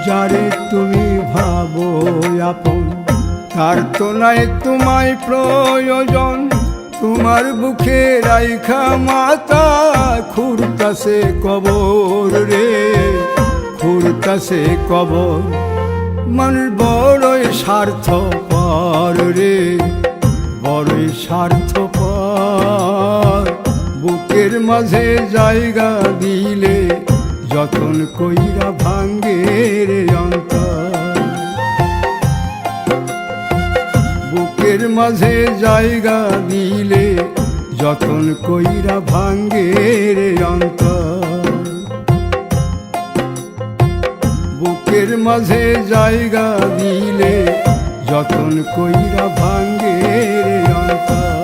যারে তুমি ভাবো আপন, তার তো নাই তোমায় প্রয়োজন। তোমার বুকে রাইখা মাতা খুঁড়তাছে কবর রে, খুঁড়তাছে কবর। মানুষ বড়ই স্বার্থপর রে, বড়ই স্বার্থপর। বুকের মাঝে জায়গা দিলে যতন কইরা ভাঙ্গে রে অন্তর। বুকের মাঝে জায়গা দিলে যতন কইরা ভাঙ্গে রে অন্তর। বুকের মাঝে জায়গা দিলে যতন কইরা ভাঙ্গে রে অন্তর।